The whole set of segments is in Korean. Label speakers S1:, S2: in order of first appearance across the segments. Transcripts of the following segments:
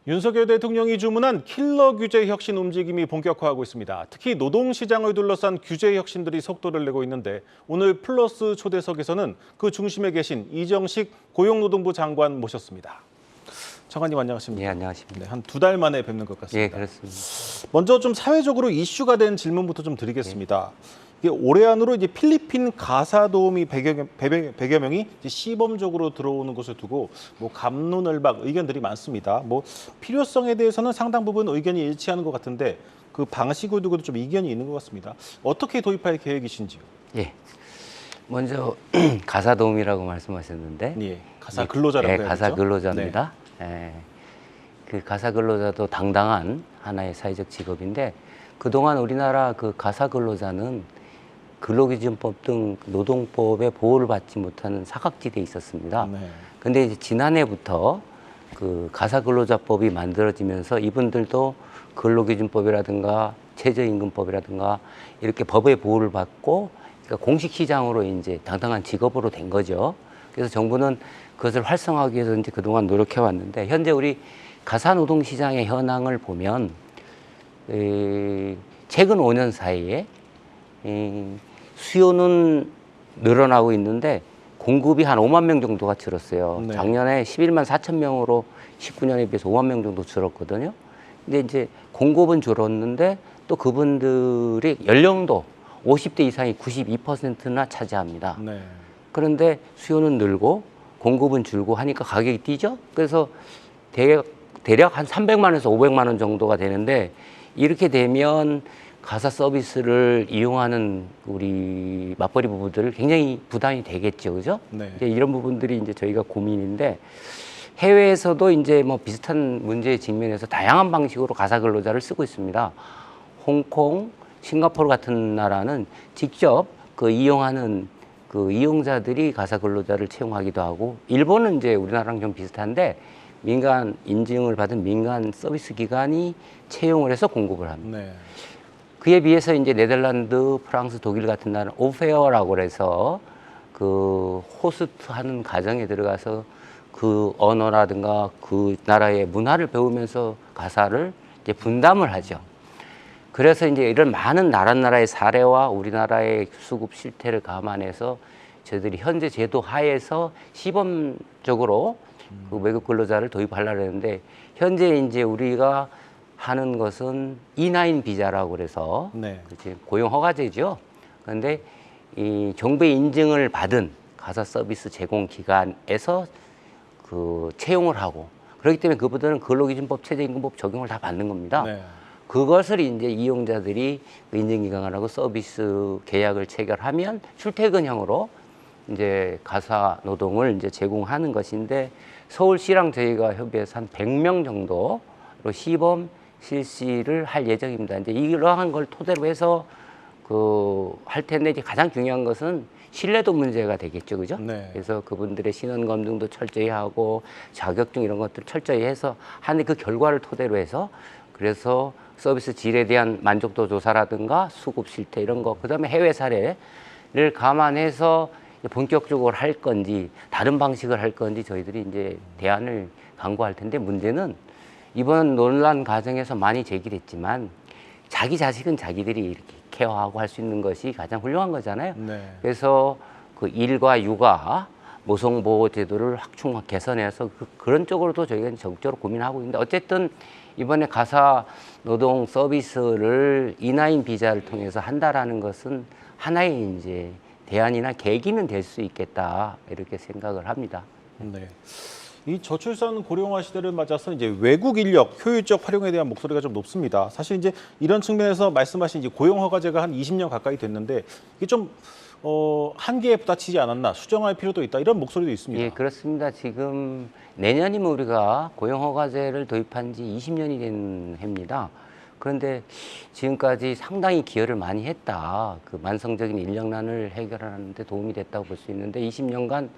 S1: 윤석열 대통령이 주문한 킬러 규제 혁신 움직임이 본격화하고 있습니다. 특히 노동시장을 둘러싼 규제 혁신들이 속도를 내고 있는데 오늘 플러스 초대석에서는 그 중심에 계신 이정식 고용노동부 장관 모셨습니다. 장관님 안녕하십니까?
S2: 예, 안녕하십니까?
S1: 네, 한 2달 만에 뵙는 것 같습니다.
S2: 예, 그렇습니다.
S1: 먼저 좀 사회적으로 이슈가 된 질문부터 좀 드리겠습니다. 이게 올해 안으로 이제 필리핀 가사 도우미 100여 명이 이제 시범적으로 들어오는 것을 두고 뭐 갑론을박 의견들이 많습니다. 뭐 필요성에 대해서는 상당 부분 의견이 일치하는 것 같은데 그 방식을 두고도 좀 이견이 있는 것 같습니다. 어떻게 도입할 계획이신지요?
S2: 예, 먼저 가사 도우미라고 말씀하셨는데,
S1: 예, 가사 근로자라고
S2: 예,
S1: 해야겠죠?
S2: 가사 근로자입니다. 예, 그 가사 근로자도 당당한 하나의 사회적 직업인데 그동안 우리나라 그 가사 근로자는 근로기준법 등 노동법의 보호를 받지 못하는 사각지대에 있었습니다.
S1: 네.
S2: 근데 이제 지난해부터 그 가사근로자법이 만들어지면서 이분들도 근로기준법이라든가 최저임금법이라든가 이렇게 법의 보호를 받고 그러니까 공식 시장으로 이제 당당한 직업으로 된 거죠. 그래서 정부는 그것을 활성화하기 위해서 이제 그동안 노력해 왔는데 현재 우리 가사노동 시장의 현황을 보면 최근 5년 사이에 수요는 늘어나고 있는데 공급이 한 5만 명 정도가 줄었어요.
S1: 네.
S2: 작년에 11만 4천 명으로 19년에 비해서 5만 명 정도 줄었거든요. 근데 이제 공급은 줄었는데 또 그분들이 연령도 50대 이상이 92%나 차지합니다.
S1: 네.
S2: 그런데 수요는 늘고 공급은 줄고 하니까 가격이 뛰죠. 그래서 대략 한 300만원에서 500만 원 정도가 되는데 이렇게 되면 가사 서비스를 이용하는 우리 맞벌이 부부들 굉장히 부담이 되겠죠, 그죠?
S1: 네.
S2: 이제 이런 부분들이 이제 저희가 고민인데 해외에서도 이제 뭐 비슷한 문제에 직면해서 다양한 방식으로 가사 근로자를 쓰고 있습니다. 홍콩, 싱가포르 같은 나라는 직접 그 이용하는 그 이용자들이 가사 근로자를 채용하기도 하고 일본은 이제 우리나라랑 좀 비슷한데 민간 인증을 받은 민간 서비스 기관이 채용을 해서 공급을 합니다.
S1: 네.
S2: 그에 비해서 이제 네덜란드, 프랑스, 독일 같은 나라는 오페어라고 해서 그 호스트 하는 가정에 들어가서 그 언어라든가 그 나라의 문화를 배우면서 가사를 이제 분담을 하죠. 그래서 이제 이런 많은 나라의 사례와 우리나라의 수급 실태를 감안해서 저희들이 현재 제도 하에서 시범적으로 그 외국 근로자를 도입하려고 했는데 현재 이제 우리가 하는 것은 E9 비자라고 그래서
S1: 네.
S2: 고용 허가제죠. 그런데 이 정부의 인증을 받은 가사 서비스 제공 기관에서 그 채용을 하고 그렇기 때문에 그분들은 근로기준법, 최저임금법 적용을 다 받는 겁니다.
S1: 네.
S2: 그것을 이제 이용자들이 인증기관하고 서비스 계약을 체결하면 출퇴근형으로 이제 가사 노동을 이제 제공하는 것인데 서울시랑 저희가 협의해서 한 100명 정도로 시범 실시를 할 예정입니다. 이제 이러한 걸 토대로 해서 그 할 텐데 이제 가장 중요한 것은 신뢰도 문제가 되겠죠, 그죠?
S1: 네.
S2: 그래서 그분들의 신원 검증도 철저히 하고 자격증 이런 것들 철저히 해서 하는데 그 결과를 토대로 해서 그래서 서비스 질에 대한 만족도 조사라든가 수급 실태 이런 거, 그다음에 해외 사례를 감안해서 본격적으로 할 건지 다른 방식을 할 건지 저희들이 이제 대안을 강구할 텐데 문제는 이번 논란 과정에서 많이 제기됐지만 자기 자식은 자기들이 이렇게 케어하고 할 수 있는 것이 가장 훌륭한 거잖아요.
S1: 네.
S2: 그래서 그 일과 육아 모성보호 제도를 확충 개선해서 그런 쪽으로도 저희가 적극적으로 고민하고 있는데 어쨌든 이번에 가사 노동 서비스를 E9 비자를 통해서 한다라는 것은 하나의 이제 대안이나 계기는 될 수 있겠다 이렇게 생각을 합니다.
S1: 네. 이 저출산 고령화 시대를 맞아서 이제 외국 인력 효율적 활용에 대한 목소리가 좀 높습니다. 사실 이제 이런 측면에서 말씀하신 이제 고용 허가제가 한 20년 가까이 됐는데 이게 좀 한계에 부딪히지 않았나, 수정할 필요도 있다 이런 목소리도 있습니다.
S2: 예, 그렇습니다. 지금 내년이면 우리가 고용 허가제를 도입한 지 20년이 된 해입니다. 그런데 지금까지 상당히 기여를 많이 했다. 그 만성적인 인력난을 해결하는 데 도움이 됐다고 볼 수 있는데 20년간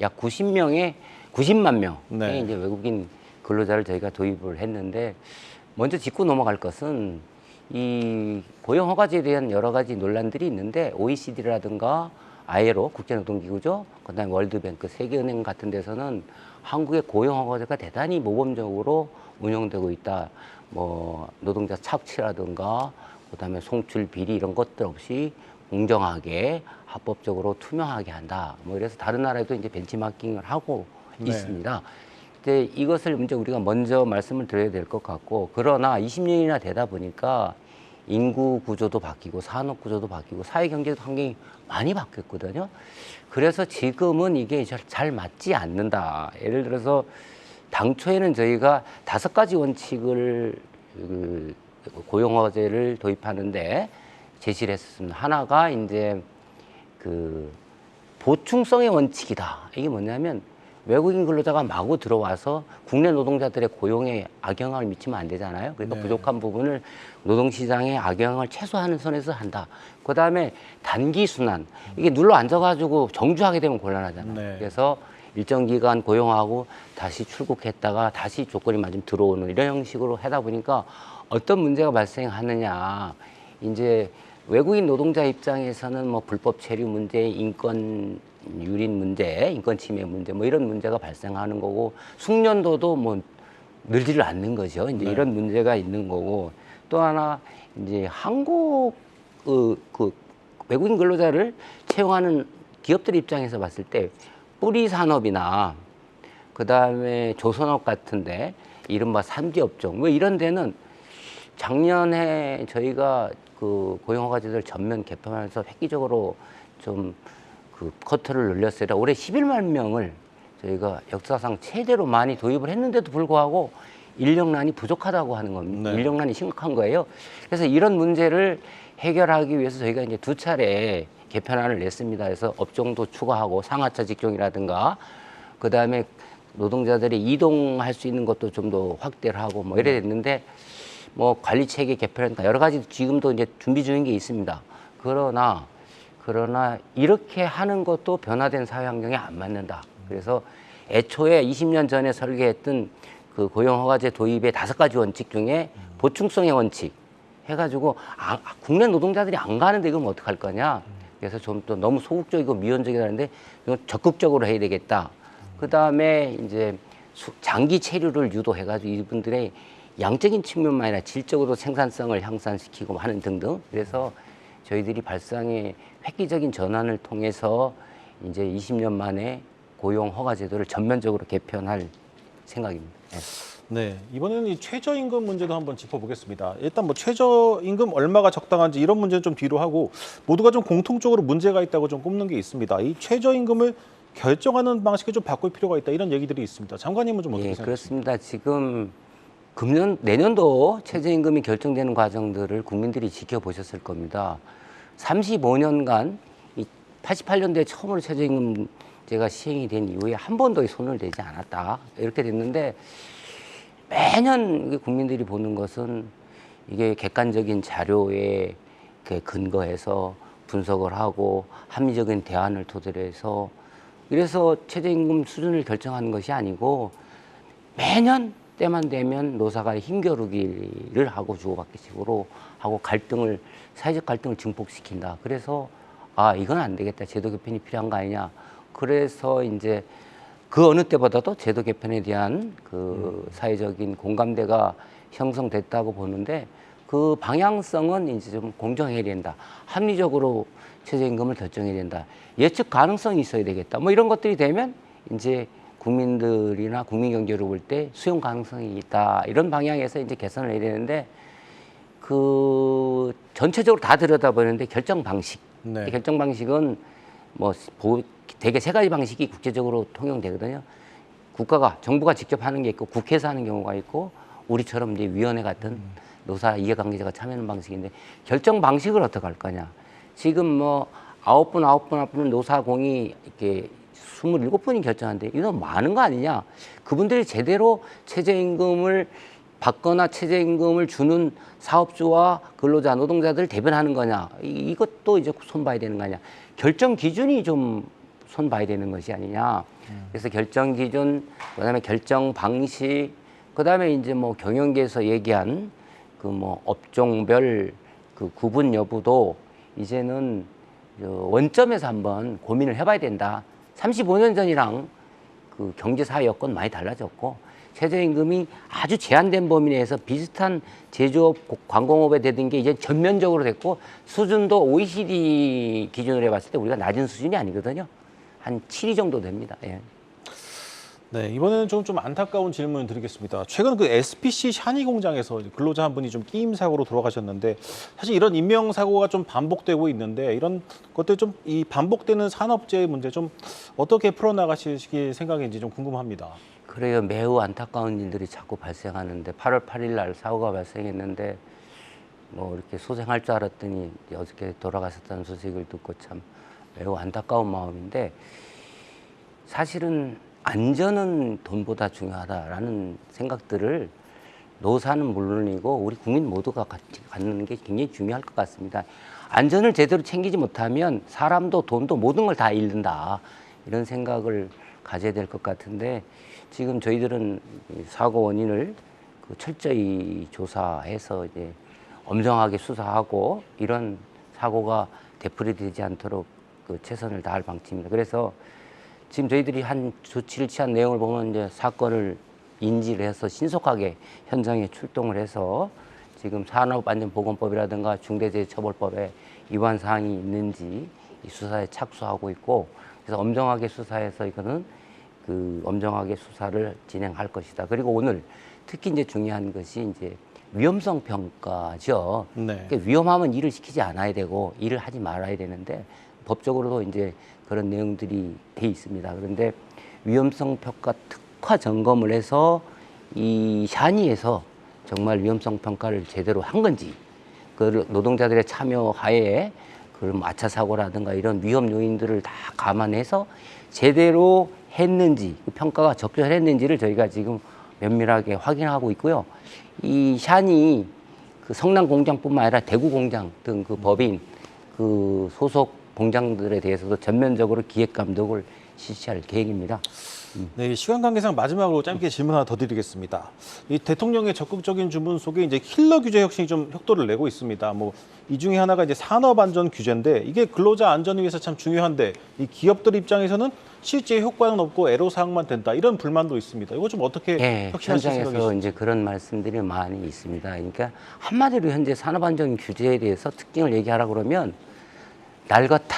S2: 약 90만 명의
S1: 네.
S2: 이제 외국인 근로자를 저희가 도입을 했는데 먼저 짚고 넘어갈 것은 이 고용 허가제에 대한 여러 가지 논란들이 있는데 OECD라든가 ILO 국제노동기구죠. 그다음에 월드뱅크, 세계은행 같은 데서는 한국의 고용허가제가 대단히 모범적으로 운영되고 있다. 뭐 노동자 착취라든가 그다음에 송출 비리 이런 것들 없이 공정하게 합법적으로 투명하게 한다. 뭐 이래서 다른 나라에도 이제 벤치마킹을 하고
S1: 네.
S2: 있습니다. 근데 이것을 이제 우리가 먼저 말씀을 드려야 될 것 같고, 그러나 20년이나 되다 보니까 인구 구조도 바뀌고 산업 구조도 바뀌고 사회 경제도 환경이 많이 바뀌었거든요. 그래서 지금은 이게 잘 맞지 않는다. 예를 들어서 당초에는 저희가 5가지 원칙을 고용허가제를 도입하는데 제시를 했었습니다. 하나가 이제 그 보충성의 원칙이다. 이게 뭐냐면 외국인 근로자가 마구 들어와서 국내 노동자들의 고용에 악영향을 미치면 안 되잖아요. 그러니까
S1: 네.
S2: 부족한 부분을 노동시장의 악영향을 최소화하는 선에서 한다. 그 다음에 단기 순환. 이게 눌러 앉아가지고 정주하게 되면 곤란하잖아요.
S1: 네.
S2: 그래서 일정 기간 고용하고 다시 출국했다가 다시 조건이 맞으면 들어오는 이런 형식으로 하다 보니까 어떤 문제가 발생하느냐. 이제 외국인 노동자 입장에서는 뭐 불법 체류 문제, 인권 유린 문제, 인권 침해 문제 뭐 이런 문제가 발생하는 거고 숙련도도 뭐 늘지를 않는 거죠. 이제
S1: 네.
S2: 이런 문제가 있는 거고 또 하나 이제 한국 그 외국인 근로자를 채용하는 기업들 입장에서 봤을 때 뿌리 산업이나 그 다음에 조선업 같은데 이른바 3기 업종 뭐 이런 데는 작년에 저희가 그 고용허가제도를 전면 개편하면서 획기적으로 좀 그 커트를 늘렸어요. 올해 11만 명을 저희가 역사상 최대로 많이 도입을 했는데도 불구하고 인력난이 부족하다고 하는 겁니다.
S1: 네.
S2: 인력난이 심각한 거예요. 그래서 이런 문제를 해결하기 위해서 저희가 이제 2차례 개편안을 냈습니다. 그래서 업종도 추가하고 상하차 직종이라든가 그 다음에 노동자들이 이동할 수 있는 것도 좀 더 확대를 하고 뭐 이래 됐는데 뭐 관리 체계 개편이니까 여러 가지 지금도 이제 준비 중인 게 있습니다. 그러나 이렇게 하는 것도 변화된 사회 환경에 안 맞는다. 그래서 애초에 20년 전에 설계했던 그 고용허가제 도입의 5가지 원칙 중에 보충성의 원칙 해가지고 국내 노동자들이 안 가는데 이건 어떡할 거냐. 그래서 좀 또 너무 소극적이고 미온적이라는데 이건 적극적으로 해야 되겠다. 그 다음에 이제 장기 체류를 유도해가지고 이분들의 양적인 측면만 아니라 질적으로 생산성을 향상시키고 하는 등등. 그래서 저희들이 발상의 획기적인 전환을 통해서 이제 20년 만에 고용허가제도를 전면적으로 개편할 생각입니다. 네.
S1: 네, 이번에는 이 최저임금 문제도 한번 짚어보겠습니다. 일단 뭐 최저임금 얼마가 적당한지 이런 문제는 좀 뒤로 하고 모두가 좀 공통적으로 문제가 있다고 좀 꼽는 게 있습니다. 이 최저임금을 결정하는 방식을 좀 바꿀 필요가 있다 이런 얘기들이 있습니다. 장관님은 좀 어떻게
S2: 예,
S1: 생각하십니까?
S2: 그렇습니다. 지금 내년도 최저임금이 결정되는 과정들을 국민들이 지켜보셨을 겁니다. 35년간 이 88년도에 처음으로 최저임금제가 시행이 된 이후에 한 번도 손을 대지 않았다. 이렇게 됐는데 매년 국민들이 보는 것은 이게 객관적인 자료에 근거해서 분석을 하고 합리적인 대안을 토대로 해서 이래서 최저임금 수준을 결정하는 것이 아니고 매년 때만 되면 노사가 힘겨루기를 하고 주고받기식으로 하고 사회적 갈등을 증폭시킨다. 그래서 이건 안 되겠다. 제도 개편이 필요한 거 아니냐. 그래서 이제 그 어느 때보다도 제도 개편에 대한 그 사회적인 공감대가 형성됐다고 보는데 그 방향성은 이제 좀 공정해야 된다. 합리적으로 최저임금을 결정해야 된다. 예측 가능성이 있어야 되겠다. 뭐 이런 것들이 되면 이제 국민들이나 국민 경제로 볼 때 수용 가능성이 있다. 이런 방향에서 이제 개선을 해야 되는데 그 전체적으로 다 들여다보는데 결정 방식.
S1: 네.
S2: 결정 방식은 뭐 대개 3가지 방식이 국제적으로 통용되거든요. 정부가 직접 하는 게 있고 국회에서 하는 경우가 있고 우리처럼 이제 위원회 같은 노사 이해관계자가 참여하는 방식인데 결정 방식을 어떻게 할 거냐. 지금 뭐 9분은 노사공이 이렇게 27분이 결정하는데 이거 많은 거 아니냐. 그분들이 제대로 최저임금을 받거나 최저임금을 주는 사업주와 근로자, 노동자들을 대변하는 거냐. 이것도 이제 손봐야 되는 거 아니냐. 결정 기준이 좀 손봐야 되는 것이 아니냐. 그래서 결정 기준, 그다음에 결정 방식, 그다음에 이제 뭐 경영계에서 얘기한 그 뭐 업종별 그 구분 여부도 이제는 원점에서 한번 고민을 해봐야 된다. 35년 전이랑 그 경제 사회 여건 많이 달라졌고 최저임금이 아주 제한된 범위 내에서 비슷한 제조업, 관공업에 되던 게 이제 전면적으로 됐고 수준도 OECD 기준으로 해봤을 때 우리가 낮은 수준이 아니거든요. 한 7위 정도 됩니다. 예.
S1: 네, 이번에는 좀 안타까운 질문을 드리겠습니다. 최근 그 SPC 샤니 공장에서 근로자 한 분이 좀 끼임 사고로 돌아가셨는데 사실 이런 인명 사고가 좀 반복되고 있는데 이런 것들 좀 이 반복되는 산업재해 문제 좀 어떻게 풀어나가실 생각인지 좀 궁금합니다.
S2: 그래요. 매우 안타까운 일들이 자꾸 발생하는데 8월 8일 날 사고가 발생했는데 뭐 이렇게 소생할 줄 알았더니 어저께 돌아가셨다는 소식을 듣고 참 매우 안타까운 마음인데 사실은 안전은 돈보다 중요하다라는 생각들을 노사는 물론이고 우리 국민 모두가 같이 갖는 게 굉장히 중요할 것 같습니다. 안전을 제대로 챙기지 못하면 사람도 돈도 모든 걸 다 잃는다 이런 생각을 가져야 될 것 같은데 지금 저희들은 사고 원인을 철저히 조사해서 이제 엄정하게 수사하고 이런 사고가 되풀이되지 않도록 최선을 다할 방침입니다. 그래서 지금 저희들이 한 조치를 취한 내용을 보면 이제 사건을 인지를 해서 신속하게 현장에 출동을 해서 지금 산업안전보건법이라든가 중대재해처벌법에 위반 사항이 있는지 이 수사에 착수하고 있고 그래서 엄정하게 수사해서 이거는 엄정하게 수사를 진행할 것이다. 그리고 오늘 특히 이제 중요한 것이 이제 위험성 평가죠.
S1: 네.
S2: 그러니까 위험하면 일을 시키지 않아야 되고 일을 하지 말아야 되는데 법적으로도 이제 그런 내용들이 돼 있습니다. 그런데 위험성 평가 특화 점검을 해서 이 샤니에서 정말 위험성 평가를 제대로 한 건지 그 노동자들의 참여 하에 그런 아차 사고라든가 이런 위험 요인들을 다 감안해서 제대로 했는지 그 평가가 적절했는지를 저희가 지금 면밀하게 확인하고 있고요. 이 샤니 그 성남 공장뿐만 아니라 대구 공장 등 그 법인 그 소속 공장들에 대해서도 전면적으로 기획 감독을 실시할 계획입니다.
S1: 네, 시간 관계상 마지막으로 짧게 질문 하나 더 드리겠습니다. 이 대통령의 적극적인 주문 속에 이제 킬러 규제 혁신이 좀 속도를 내고 있습니다. 뭐 이 중에 하나가 이제 산업안전 규제인데 이게 근로자 안전을 위해서 참 중요한데 이 기업들 입장에서는 실제 효과는 없고 애로사항만 된다 이런 불만도 있습니다. 이거 좀 어떻게
S2: 예,
S1: 혁신하실
S2: 현장에서
S1: 생각이신지?
S2: 이제 그런 말씀들이 많이 있습니다. 그러니까 한마디로 현재 산업안전 규제에 대해서 특징을 얘기하라 그러면 낡았다.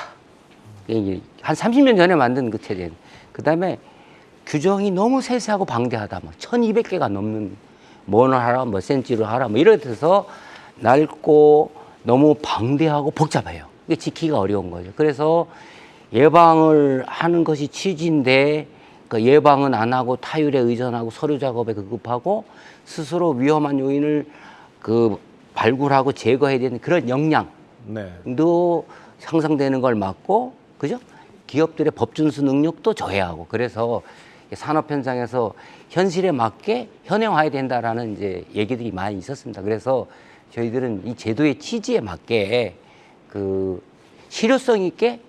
S2: 이게 한 30년 전에 만든 그 체제. 그다음에 규정이 너무 세세하고 방대하다. 뭐 1200개가 넘는 뭐를 하라, 몇 센치로 하라, 뭐 이래서 낡고 너무 방대하고 복잡해요. 이게 지키기가 어려운 거죠. 그래서 예방을 하는 것이 취지인데 그 예방은 안 하고 타율에 의존하고 서류 작업에 급급하고 스스로 위험한 요인을 발굴하고 제거해야 되는 그런 역량도
S1: 네.
S2: 상상되는 걸 막고, 그죠? 기업들의 법 준수 능력도 저해하고, 그래서 산업 현장에서 현실에 맞게 현행화해야 된다라는 이제 얘기들이 많이 있었습니다. 그래서 저희들은 이 제도의 취지에 맞게 실효성 있게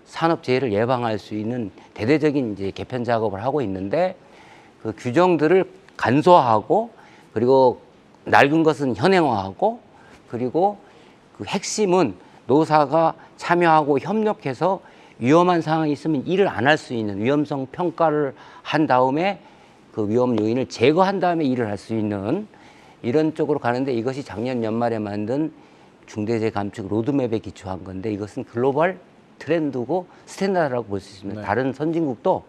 S2: 산업재해를 예방할 수 있는 대대적인 이제 개편 작업을 하고 있는데 그 규정들을 간소화하고 그리고 낡은 것은 현행화하고 그리고 그 핵심은 노사가 참여하고 협력해서 위험한 상황이 있으면 일을 안 할 수 있는 위험성 평가를 한 다음에 그 위험 요인을 제거한 다음에 일을 할 수 있는 이런 쪽으로 가는데 이것이 작년 연말에 만든 중대재해 감축 로드맵에 기초한 건데 이것은 글로벌 트렌드고 스탠다드라고 볼 수 있습니다.
S1: 네.
S2: 다른 선진국도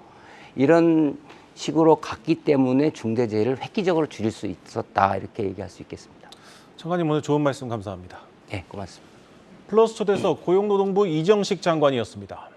S2: 이런 식으로 갔기 때문에 중대재해를 획기적으로 줄일 수 있었다 이렇게 얘기할 수 있겠습니다.
S1: 장관님 오늘 좋은 말씀 감사합니다.
S2: 네, 고맙습니다.
S1: 플러스 초대석 고용노동부 이정식 장관이었습니다.